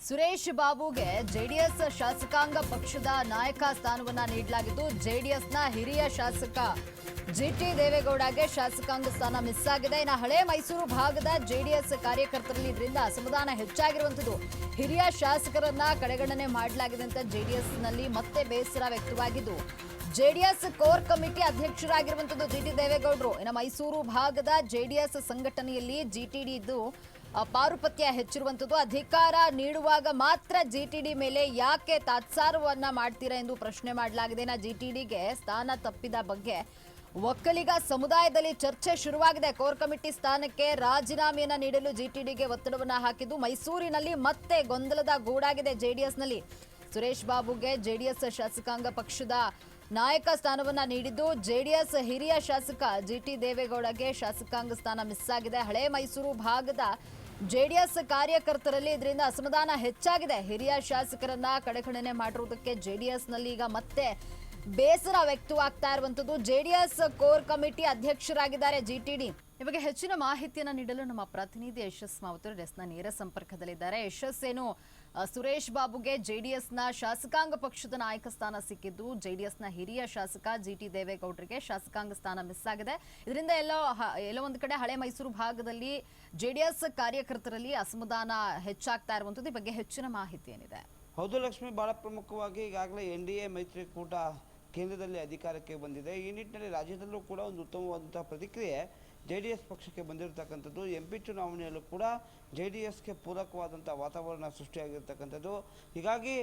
Suresh ಬಾಬುಗೆ JDS ಶಾಸಕಾಂಗ ಪಕ್ಷದ ನಾಯಕ ಸ್ಥಾನವನ್ನ ನೀಡಲಾಗಿದ್ದು ಜೆಡಿಎಸ್ನ ಹಿರಿಯ ಶಾಸಕ ಜಿಟಿ ದೇವೇಗೌಡಗೆ ಶಾಸಕಾಂಗ ಸ್ಥಾನ ಮಿಸ್ ಆಗಿದೆ. ಇನ್ನು ಹಳೆ ಮೈಸೂರು ಭಾಗದ ಜೆಡಿಎಸ್ ಕಾರ್ಯಕರ್ತರಲ್ಲಿ ಇದರಿಂದ ಅಸಮಾಧಾನ ಹೆಚ್ಚಾಗಿರುವಂತದ್ದು. ಹಿರಿಯ ಶಾಸಕರನ್ನ ಕಡೆಗಣನೆ ಮಾಡಲಾಗಿದೆ ಅಂತ ಜೆಡಿಎಸ್ನಲ್ಲಿ ಮತ್ತೆ ಬೇಸರ ವ್ಯಕ್ತವಾಗಿದ್ದು ಜೆಡಿಎಸ್ ಕೋರ್ ಕಮಿಟಿ ಅಧ್ಯಕ್ಷರಾಗಿರುವಂತದ್ದು ಜಿಟಿ ದೇವೇಗೌಡರು. ಇನ್ನು ಮೈಸೂರು ಭಾಗದ ಜೆಡಿಎಸ್ ಸಂಘಟನೆಯಲ್ಲಿ ಜಿಟಿಡಿ ಇದ್ದು ಪಾರುಪತ್ಯ ಹೆಚ್ಚಿರುವಂತದ್ದು. ಅಧಿಕಾರ ನೀಡುವಾಗ ಮಾತ್ರ ಜಿಟಿಡಿ ಮೇಲೆ ಯಾಕೆ ತಾತ್ಸಾರವನ್ನ ಮಾಡ್ತೀರಾ ಎಂದು ಪ್ರಶ್ನೆ ಮಾಡಲಾಗಿದೆ. ಜಿಟಿಡಿಗೆ ಸ್ಥಾನ ತಪ್ಪಿದ ಬಗ್ಗೆ ಒಕ್ಕಲಿಗ ಸಮುದಾಯದಲ್ಲಿ ಚರ್ಚೆ ಶುರುವಾಗಿದೆ. ಕೋರ್ ಕಮಿಟಿ ಸ್ಥಾನಕ್ಕೆ ರಾಜೀನಾಮೆಯನ್ನ ನೀಡಲು ಜಿಟಿಡಿಗೆ ಒತ್ತಡವನ್ನ ಹಾಕಿದ್ದು ಮೈಸೂರಿನಲ್ಲಿ ಮತ್ತೆ ಗೊಂದಲದ ಗೂಡಾಗಿದೆ. ಜೆಡಿಎಸ್ನಲ್ಲಿ ಸುರೇಶ್ ಬಾಬುಗೆ ಜೆಡಿಎಸ್ ಶಾಸಕಾಂಗ ಪಕ್ಷದ ನಾಯಕ ಸ್ಥಾನವನ್ನ ನೀಡಿದ್ದು ಜೆಡಿಎಸ್ ಹಿರಿಯ ಶಾಸಕ ಜಿಟಿ ದೇವೇಗೌಡಗೆ ಶಾಸಕಾಂಗ ಸ್ಥಾನ ಮಿಸ್ ಆಗಿದೆ. ಹಳೆ ಮೈಸೂರು ಭಾಗದ ಜೆಡಿಎಸ್ ಕಾರ್ಯಕರ್ತರಲ್ಲಿ ಇದರಿಂದ ಅಸಮಾಧಾನ ಹೆಚ್ಚಾಗಿದೆ. ಹಿರಿಯ ಶಾಸಕರನ್ನ ಕಡೆಗಣನೆ ಮಾಡಿರುವುದಕ್ಕೆ ಜೆಡಿಎಸ್ನಲ್ಲಿ ಈಗ ಮತ್ತೆ ಬೇಸರ ವ್ಯಕ್ತವಾಗ್ತಾ ಇರುವಂತದ್ದು. ಜೆಡಿಎಸ್ ಕೋರ್ ಕಮಿಟಿ ಅಧ್ಯಕ್ಷರಾಗಿದ್ದಾರೆ ಜಿಟಿಡಿ. ಈ ಬಗ್ಗೆ ಹೆಚ್ಚಿನ ಮಾಹಿತಿಯನ್ನು ನೀಡಲು ನಮ್ಮ ಪ್ರತಿನಿಧಿ ಯಶಸ್ ಮಾವತೂರು ಡೆಸ್ಕ್ನ ನೇರ ಸಂಪರ್ಕದಲ್ಲಿದ್ದಾರೆ. ಯಶಸ್, ಏನು ಸುರೇಶ್ ಬಾಬುಗೆ ಜೆಡಿಎಸ್ನ ಶಾಸಕಾಂಗ ಪಕ್ಷದ ನಾಯಕ ಸ್ಥಾನ ಸಿಕ್ಕಿದ್ದು ಜೆಡಿಎಸ್ನ ಹಿರಿಯ ಶಾಸಕ ಜಿಟಿ ದೇವೇಗೌಡರಿಗೆ ಶಾಸಕಾಂಗ ಸ್ಥಾನ ಮಿಸ್ ಆಗಿದೆ. ಇದರಿಂದ ಎಲ್ಲೋ ಒಂದು ಕಡೆ ಹಳೆ ಮೈಸೂರು ಭಾಗದಲ್ಲಿ ಜೆಡಿಎಸ್ ಕಾರ್ಯಕರ್ತರಲ್ಲಿ ಅಸಮಾಧಾನ ಹೆಚ್ಚಾಗ್ತಾ ಇರುವಂತದ್ದು. ಈ ಬಗ್ಗೆ ಹೆಚ್ಚಿನ ಮಾಹಿತಿ ಏನಿದೆ? ಹೌದು ಲಕ್ಷ್ಮಿ, ಬಹಳ ಪ್ರಮುಖವಾಗಿ ಈಗಾಗಲೇ ಎನ್ಡಿಎ ಮೈತ್ರಿಕೂಟ ಕೇಂದ್ರದಲ್ಲಿ ಅಧಿಕಾರಕ್ಕೆ ಬಂದಿದೆ. ಈ ನಿಟ್ಟಿನಲ್ಲಿ ರಾಜ್ಯದಲ್ಲೂ ಕೂಡ ಒಂದು ಉತ್ತಮವಾದಂತಹ ಪ್ರತಿಕ್ರಿಯೆ ಜೆಡಿಎಸ್ ಪಕ್ಷಕ್ಕೆ ಬಂದಿರತಕ್ಕಂಥದ್ದು. ಎಂಪಿ ಚುನಾವಣೆಯಲ್ಲೂ ಕೂಡ ಜೆಡಿಎಸ್ಗೆ ಪೂರಕವಾದಂಥ ವಾತಾವರಣ ಸೃಷ್ಟಿಯಾಗಿರ್ತಕ್ಕಂಥದ್ದು. ಹೀಗಾಗಿ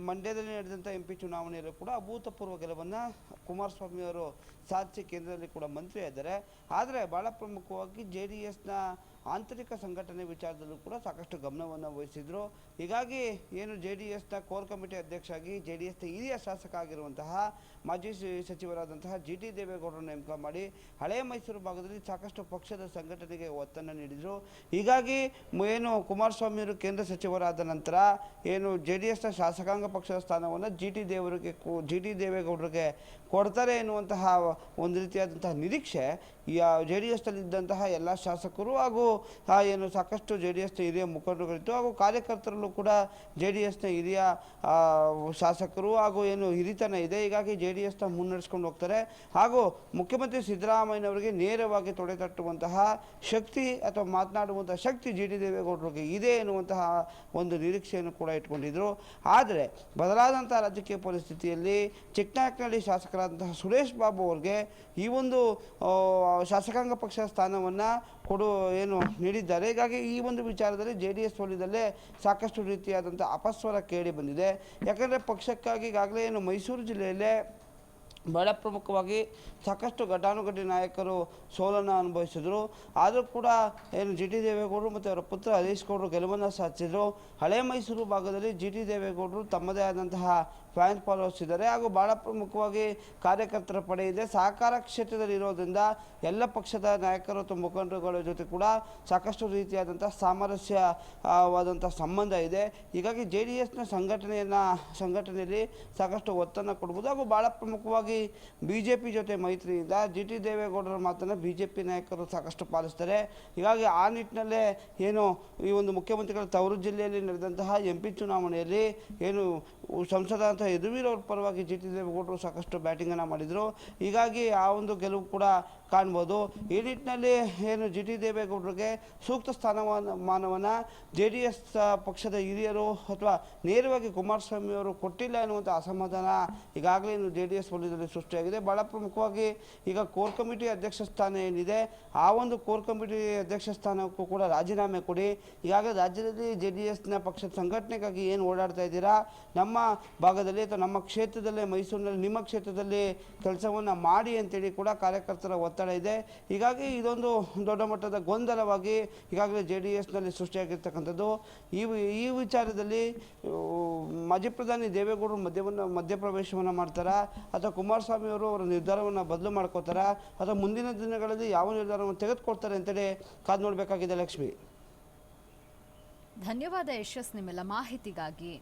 ಮಂಡ್ಯದಲ್ಲಿ ನಡೆದಂಥ ಎಂಪಿ ಚುನಾವಣೆಯಲ್ಲೂ ಕೂಡ ಅಭೂತಪೂರ್ವ ಗೆಲುವನ್ನು ಕುಮಾರಸ್ವಾಮಿ ಅವರು ಸಾಧಿಸಿ ಕೇಂದ್ರದಲ್ಲಿ ಕೂಡ ಮಂತ್ರಿ ಆಗಿದ್ದಾರೆ. ಆದರೆ ಭಾಳ ಪ್ರಮುಖವಾಗಿ ಜೆಡಿಎಸ್ನ ಆಂತರಿಕ ಸಂಘಟನೆ ವಿಚಾರದಲ್ಲೂ ಕೂಡ ಸಾಕಷ್ಟು ಗಮನವನ್ನು ವಹಿಸಿದರು. ಹೀಗಾಗಿ ಏನು ಜೆಡಿಎಸ್ನ ಕೋರ್ ಕಮಿಟಿ ಅಧ್ಯಕ್ಷರಾಗಿ ಜೆಡಿಎಸ್ನ ಹಿರಿಯ ಶಾಸಕ ಆಗಿರುವಂತಹ ಮಾಜಿ ಸಚಿವರಾದಂತಹ ಜಿಟಿ ದೇವೇಗೌಡರನ್ನು ನೇಮಕ ಮಾಡಿ ಹಳೆ ಮೈಸೂರು ಭಾಗದಲ್ಲಿ ಸಾಕಷ್ಟು ಪಕ್ಷದ ಸಂಘಟನೆಗೆ ಒತ್ತನ್ನು ನೀಡಿದರು. ಹೀಗಾಗಿ ಏನು ಕುಮಾರಸ್ವಾಮಿಯವರು ಕೇಂದ್ರ ಸಚಿವರಾದ ನಂತರ ಏನು ಜೆಡಿಎಸ್ನ ಶಾಸಕಾಂಗ ಪಕ್ಷದ ಸ್ಥಾನವನ್ನು ಜಿಟಿ ದೇವೇಗೌಡರಿಗೆ ಕೊಡ್ತಾರೆ ಎನ್ನುವಂತಹ ಒಂದು ರೀತಿಯಾದಂತಹ ನಿರೀಕ್ಷೆ ಜೆಡಿಎಸ್ನಲ್ಲಿದ್ದಂತಹ ಎಲ್ಲ ಶಾಸಕರು ಹಾಗೂ ಏನು ಸಾಕಷ್ಟು ಜೆಡಿಎಸ್ನ ಹಿರಿಯ ಮುಖಂಡರುಗಳಿತ್ತು ಹಾಗೂ ಕಾರ್ಯಕರ್ತರಲ್ಲೂ ಕೂಡ ಜೆಡಿಎಸ್ನ ಹಿರಿಯ ಶಾಸಕರು ಹಾಗೂ ಏನು ಹಿರಿತನ ಇದೆ. ಹೀಗಾಗಿ ಜೆಡಿಎಸ್ನ ಮುನ್ನಡೆಸ್ಕೊಂಡು ಹೋಗ್ತಾರೆ ಹಾಗೂ ಮುಖ್ಯಮಂತ್ರಿ ಸಿದ್ದರಾಮಯ್ಯನವರಿಗೆ ನೇರವಾಗಿ ತೊಡೆ ತಟ್ಟುವಂತಹ ಶಕ್ತಿ ಅಥವಾ ಮಾತನಾಡುವಂತಹ ಶಕ್ತಿ ಜಿಟಿ ದೇವೇಗೌಡರಿಗೆ ಇದೆ ಎನ್ನುವಂತಹ ಒಂದು ನಿರೀಕ್ಷೆಯನ್ನು ಕೂಡ ಇಟ್ಕೊಂಡಿದ್ರು. ಆದರೆ ಬದಲಾದಂಥ ರಾಜಕೀಯ ಪರಿಸ್ಥಿತಿಯಲ್ಲಿ ಚಿಕ್ಕನಾಯಕನಹಳ್ಳಿ ಶಾಸಕರಾದಂತಹ ಸುರೇಶ್ ಬಾಬು ಅವರಿಗೆ ಈ ಒಂದು ಶಾಸಕಾಂಗ ಪಕ್ಷದ ಸ್ಥಾನವನ್ನು ಏನು ನೀಡಿದ್ದಾರೆ. ಹೀಗಾಗಿ ಈ ಒಂದು ವಿಚಾರದಲ್ಲಿ ಜೆಡಿಎಸ್ ವಲಯದಲ್ಲೇ ಸಾಕಷ್ಟು ರೀತಿಯಾದಂಥ ಅಪಸ್ವರ ಕೇಳಿ ಬಂದಿದೆ. ಯಾಕಂದರೆ ಪಕ್ಷಕ್ಕಾಗಿ ಈಗಾಗಲೇ ಏನು ಮೈಸೂರು ಜಿಲ್ಲೆಯಲ್ಲೇ ಬಹಳ ಪ್ರಮುಖವಾಗಿ ಸಾಕಷ್ಟು ಘಟಾನುಘಟಿ ನಾಯಕರು ಸೋಲನ್ನು ಅನುಭವಿಸಿದರು. ಆದರೂ ಕೂಡ ಏನು ಜಿಟಿ ದೇವೇಗೌಡರು ಮತ್ತು ಅವರ ಪುತ್ರ ಹರೀಶ್ ಗೌಡರು ಗೆಲುವನ್ನು ಸಾಧಿಸಿದರು. ಹಳೆ ಮೈಸೂರು ಭಾಗದಲ್ಲಿ ಜಿಟಿ ದೇವೇಗೌಡರು ತಮ್ಮದೇ ಆದಂತಹ ಫ್ಯಾನ್ ಫಾಲೋವರ್ಸ್ ಇದ್ದಾರೆ ಹಾಗೂ ಭಾಳ ಪ್ರಮುಖವಾಗಿ ಕಾರ್ಯಕರ್ತರ ಪಡೆ ಇದೆ. ಸಹಕಾರ ಕ್ಷೇತ್ರದಲ್ಲಿ ಇರೋದ್ರಿಂದ ಎಲ್ಲ ಪಕ್ಷದ ನಾಯಕರು ಅಥವಾ ಮುಖಂಡರುಗಳ ಜೊತೆ ಕೂಡ ಸಾಕಷ್ಟು ರೀತಿಯಾದಂಥ ಸಾಮರಸ್ಯವಾದಂಥ ಸಂಬಂಧ ಇದೆ. ಹೀಗಾಗಿ ಜೆಡಿಎಸ್ನ ಸಂಘಟನೆಯಲ್ಲಿ ಸಾಕಷ್ಟು ಒತ್ತನ್ನು ಕೊಡ್ಬೋದು ಹಾಗೂ ಭಾಳ ಪ್ರಮುಖವಾಗಿ ಬಿಜೆಪಿ ಜೊತೆ ಮೈತ್ರಿಯಿಂದ ಜಿಟಿ ದೇವೇಗೌಡರ ಮಾತನ್ನು ಬಿಜೆಪಿ ನಾಯಕರು ಸಾಕಷ್ಟು ಪಾಲಿಸ್ತಾರೆ. ಹೀಗಾಗಿ ಆ ನಿಟ್ಟಿನಲ್ಲೇ ಏನು ಈ ಒಂದು ಮುಖ್ಯಮಂತ್ರಿಗಳ ತವರು ಜಿಲ್ಲೆಯಲ್ಲಿ ನಡೆದಂತಹ ಎಂಪಿ ಚುನಾವಣೆಯಲ್ಲಿ ಏನು ಸಂಸದ ಯದುವೀರ್ ಅವ್ರ ಪರವಾಗಿ ಜಿಟಿ ದೇವೇಗೌಡರು ಸಾಕಷ್ಟು ಬ್ಯಾಟಿಂಗನ್ನು ಮಾಡಿದರು. ಹೀಗಾಗಿ ಆ ಒಂದು ಗೆಲುವು ಕೂಡ ಕಾಣ್ಬೋದು. ಈ ನಿಟ್ಟಿನಲ್ಲಿ ಏನು ಜಿಟಿ ದೇವೇಗೌಡರಿಗೆ ಸೂಕ್ತ ಸ್ಥಾನಮಾನವನ್ನು ಜೆಡಿಎಸ್ ಪಕ್ಷದ ಹಿರಿಯರು ಅಥವಾ ನೇರವಾಗಿ ಕುಮಾರಸ್ವಾಮಿ ಅವರು ಕೊಟ್ಟಿಲ್ಲ ಎನ್ನುವಂಥ ಅಸಮಾಧಾನ ಈಗಾಗಲೇ ಜೆಡಿಎಸ್ ವಲಯದಲ್ಲಿ ಸೃಷ್ಟಿಯಾಗಿದೆ. ಭಾಳ ಪ್ರಮುಖವಾಗಿ ಈಗ ಕೋರ್ ಕಮಿಟಿ ಅಧ್ಯಕ್ಷ ಸ್ಥಾನ ಏನಿದೆ ಆ ಒಂದು ಕೋರ್ ಕಮಿಟಿ ಅಧ್ಯಕ್ಷ ಸ್ಥಾನಕ್ಕೂ ಕೂಡ ರಾಜೀನಾಮೆ ಕೊಡಿ. ಈಗಾಗಲೇ ರಾಜ್ಯದಲ್ಲಿ ಜೆಡಿಎಸ್ನ ಪಕ್ಷದ ಸಂಘಟನೆಗಾಗಿ ಏನು ಓಡಾಡ್ತಾ ಇದ್ದೀರಾ, ನಮ್ಮ ಭಾಗದಲ್ಲಿ ಅಥವಾ ನಮ್ಮ ಕ್ಷೇತ್ರದಲ್ಲೇ ಮೈಸೂರಿನಲ್ಲಿ ನಿಮ್ಮ ಕ್ಷೇತ್ರದಲ್ಲಿ ಕೆಲಸವನ್ನು ಮಾಡಿ ಅಂತೇಳಿ ಕೂಡ ಕಾರ್ಯಕರ್ತರ ಒತ್ತಡ ಇದೆ. ಹೀಗಾಗಿ ಇದೊಂದು ದೊಡ್ಡ ಮಟ್ಟದ ಗೊಂದಲವಾಗಿ ಈಗಾಗಲೇ ಜೆಡಿಎಸ್ನಲ್ಲಿ ಸೃಷ್ಟಿಯಾಗಿರ್ತಕ್ಕಂಥದ್ದು. ಈ ವಿಚಾರದಲ್ಲಿ ಮಾಜಿ ಪ್ರಧಾನಿ ದೇವೇಗೌಡರು ಮಧ್ಯಪ್ರವೇಶವನ್ನು ಮಾಡ್ತಾರಾ ಅಥವಾ ಕುಮಾರಸ್ವಾಮಿ ಅವರು ಅವರ ನಿರ್ಧಾರವನ್ನು ಬದಲು ಮಾಡ್ಕೋತಾರಾ ಅಥವಾ ಮುಂದಿನ ದಿನಗಳಲ್ಲಿ ಯಾವ ನಿರ್ಧಾರವನ್ನು ತೆಗೆದುಕೊಳ್ತಾರೆ ಅಂತೇಳಿ ಕಾದು ನೋಡಬೇಕಾಗಿದೆ. ಲಕ್ಷ್ಮಿ, ಧನ್ಯವಾದ ಯಶಸ್ ನಿಮ್ಮೆಲ್ಲ ಮಾಹಿತಿಗಾಗಿ.